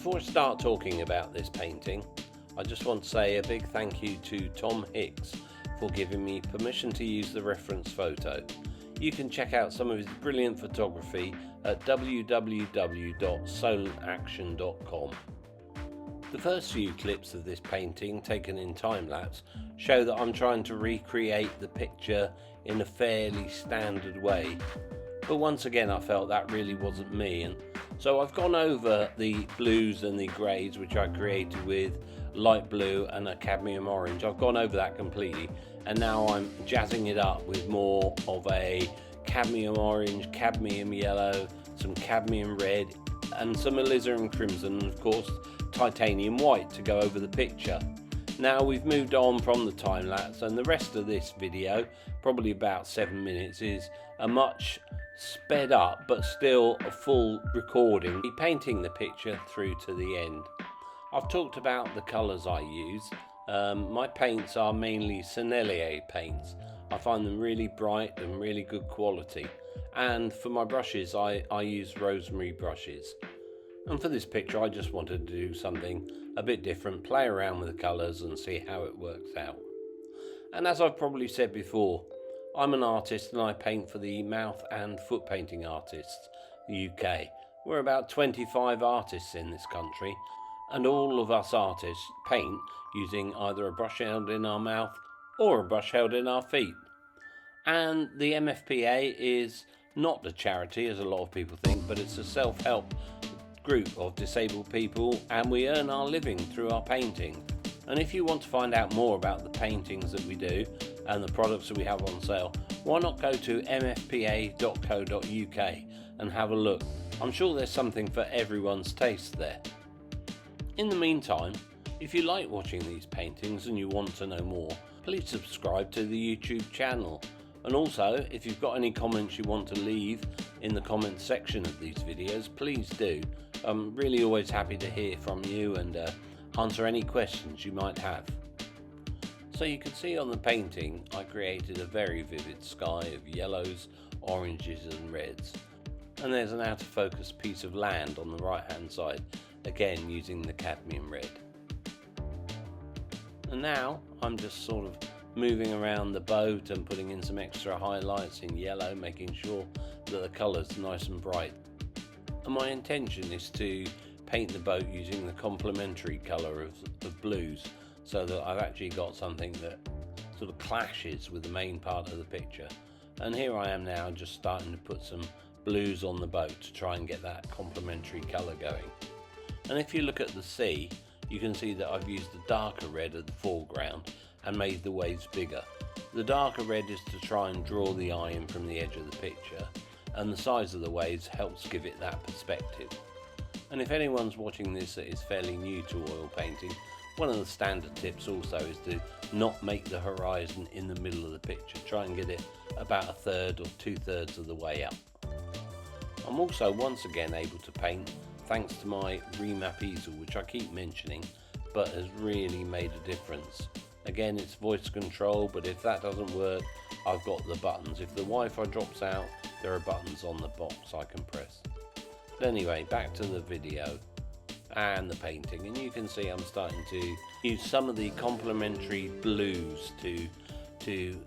Before I start talking about this painting, I just want to say a big thank you to Tom Hicks for giving me permission to use the reference photo. You can check out some of his brilliant photography at www.solentaction.com. The first few clips of this painting, taken in time-lapse, show that I'm trying to recreate the picture in a fairly standard way. But once again I felt that really wasn't me, and so I've gone over the blues and the greys which I created with light blue and a cadmium orange. I've gone over that completely, and now I'm jazzing it up with more of a cadmium orange, cadmium yellow, some cadmium red and some alizarin crimson, and of course titanium white to go over the picture. Now we've moved on from the time lapse, and the rest of this video, probably about 7 minutes, is a much sped up but still a full recording, painting the picture through to the end. I've talked about the colours I use. My paints are mainly Sennelier paints. I find them really bright and really good quality, and for my brushes I use rosemary brushes. And for this picture I just wanted to do something a bit different, play around with the colours and see how it works out. And as I've probably said before, I'm an artist and I paint for the Mouth and Foot Painting Artists, the UK. We're about 25 artists in this country, and all of us artists paint using either a brush held in our mouth or a brush held in our feet. And the MFPA is not a charity, as a lot of people think, but it's a self-help group of disabled people, and we earn our living through our painting. And if you want to find out more about the paintings that we do and the products that we have on sale, why not go to mfpa.co.uk and have a look. I'm sure there's something for everyone's taste there. In the meantime, if you like watching these paintings and you want to know more, please subscribe to the YouTube channel. And also, if you've got any comments you want to leave in the comments section of these videos, please do. I'm really always happy to hear from you and answer any questions you might have. So you can see on the painting I created a very vivid sky of yellows, oranges and reds. And there's an out of focus piece of land on the right hand side, again using the cadmium red. And now I'm just sort of moving around the boat and putting in some extra highlights in yellow, making sure that the colour's nice and bright. And my intention is to paint the boat using the complementary colour of blues, so that I've actually got something that sort of clashes with the main part of the picture. And here I am now just starting to put some blues on the boat to try and get that complementary colour going. And if you look at the sea, you can see that I've used the darker red at the foreground and made the waves bigger. The darker red is to try and draw the eye in from the edge of the picture, and the size of the waves helps give it that perspective. And if anyone's watching this that is fairly new to oil painting, one of the standard tips also is to not make the horizon in the middle of the picture. Try and get it about a third or 2/3 of the way up. I'm also once again able to paint thanks to my remap easel, which I keep mentioning, but has really made a difference. Again, it's voice control, but if that doesn't work, I've got the buttons. If the Wi-Fi drops out, there are buttons on the box I can press. But anyway, back to the video and the painting, and you can see I'm starting to use some of the complementary blues to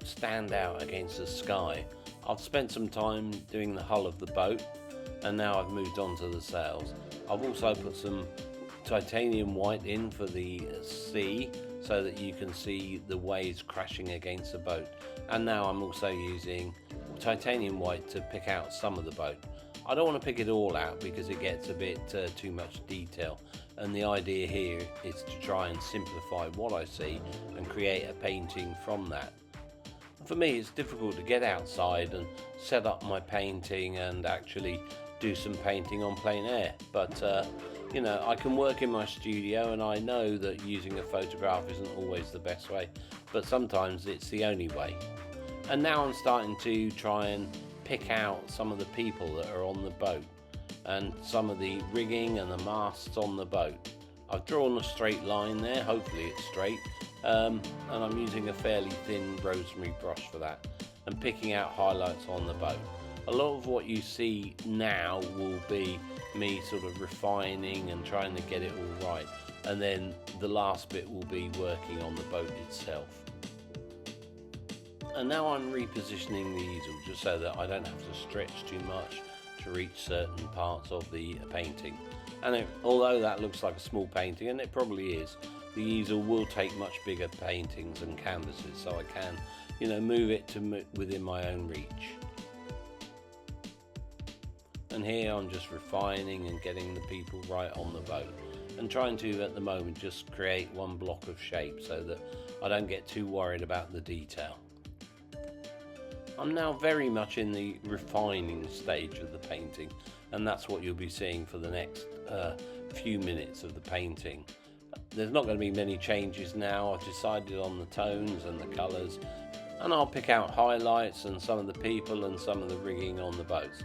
stand out against the sky. I've spent some time doing the hull of the boat, and now I've moved on to the sails. I've also put some titanium white in for the sea, so that you can see the waves crashing against the boat. And now I'm also using titanium white to pick out some of the boat. I don't want to pick it all out because it gets a bit too much detail, and the idea here is to try and simplify what I see and create a painting from that. For me, it's difficult to get outside and set up my painting and actually do some painting on plein air, but you know, I can work in my studio, and I know that using a photograph isn't always the best way, but sometimes it's the only way. And now I'm starting to try and pick out some of the people that are on the boat and some of the rigging and the masts on the boat. I've drawn a straight line there, hopefully it's straight, and I'm using a fairly thin rosemary brush for that and picking out highlights on the boat. A lot of what you see now will be me sort of refining and trying to get it all right, and then the last bit will be working on the boat itself. And now I'm repositioning the easel just so that I don't have to stretch too much to reach certain parts of the painting. And although that looks like a small painting, and it probably is, the easel will take much bigger paintings and canvases, so I can, move it to within my own reach. And here I'm just refining and getting the people right on the boat, and trying to, at the moment, just create one block of shape so that I don't get too worried about the detail. I'm now very much in the refining stage of the painting, and that's what you'll be seeing for the next few minutes of the painting. There's not going to be many changes now. I've decided on the tones and the colours, and I'll pick out highlights and some of the people and some of the rigging on the boats.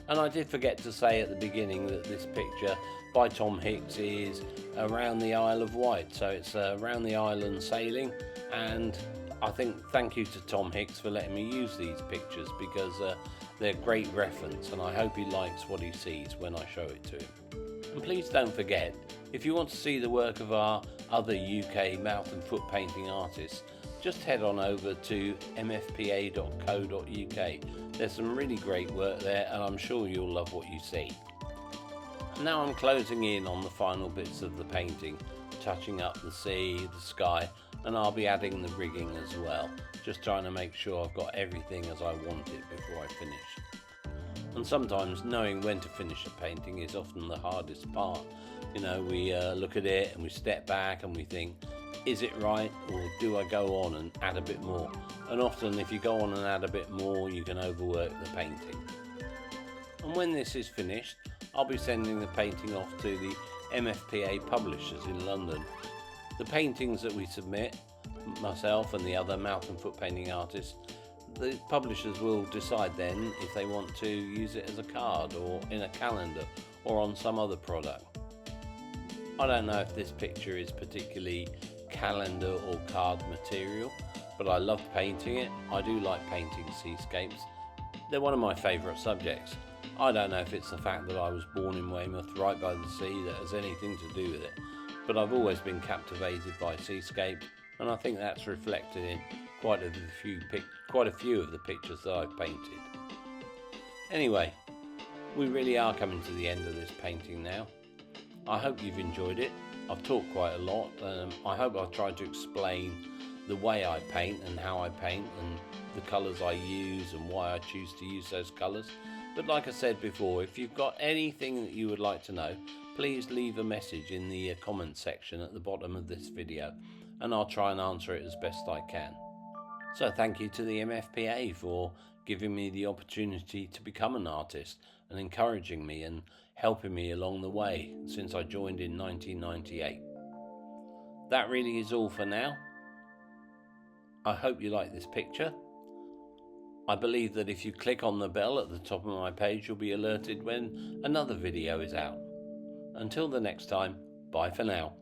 And I did forget to say at the beginning that this picture by Tom Hicks is around the Isle of Wight, so it's around the island sailing, and I think thank you to Tom Hicks for letting me use these pictures, because they're great reference, and I hope he likes what he sees when I show it to him. And please don't forget, if you want to see the work of our other UK mouth and foot painting artists, just head on over to mfpa.co.uk. There's some really great work there, and I'm sure you'll love what you see. Now I'm closing in on the final bits of the painting, touching up the sea, the sky, and I'll be adding the rigging as well, just trying to make sure I've got everything as I want it before I finish. And sometimes knowing when to finish a painting is often the hardest part. We look at it and we step back and we think, is it right, or do I go on and add a bit more? And often if you go on and add a bit more, you can overwork the painting. And when this is finished, I'll be sending the painting off to the MFPA publishers in London. The paintings that we submit, myself and the other mouth and foot painting artists, the publishers will decide then if they want to use it as a card or in a calendar or on some other product. I don't know if this picture is particularly calendar or card material, but I love painting it. I do like painting seascapes. They're one of my favourite subjects. I don't know if it's the fact that I was born in Weymouth right by the sea that has anything to do with it, but I've always been captivated by seascapes, and I think that's reflected in quite a few of the pictures that I've painted. Anyway, we really are coming to the end of this painting now. I hope you've enjoyed it. I've talked quite a lot. I hope I've tried to explain the way I paint and how I paint and the colours I use and why I choose to use those colours. But like I said before, if you've got anything that you would like to know, please leave a message in the comment section at the bottom of this video, and I'll try and answer it as best I can. So thank you to the MFPA for giving me the opportunity to become an artist and encouraging me and helping me along the way since I joined in 1998. That really is all for now. I hope you like this picture. I believe that if you click on the bell at the top of my page, you'll be alerted when another video is out. Until the next time, bye for now.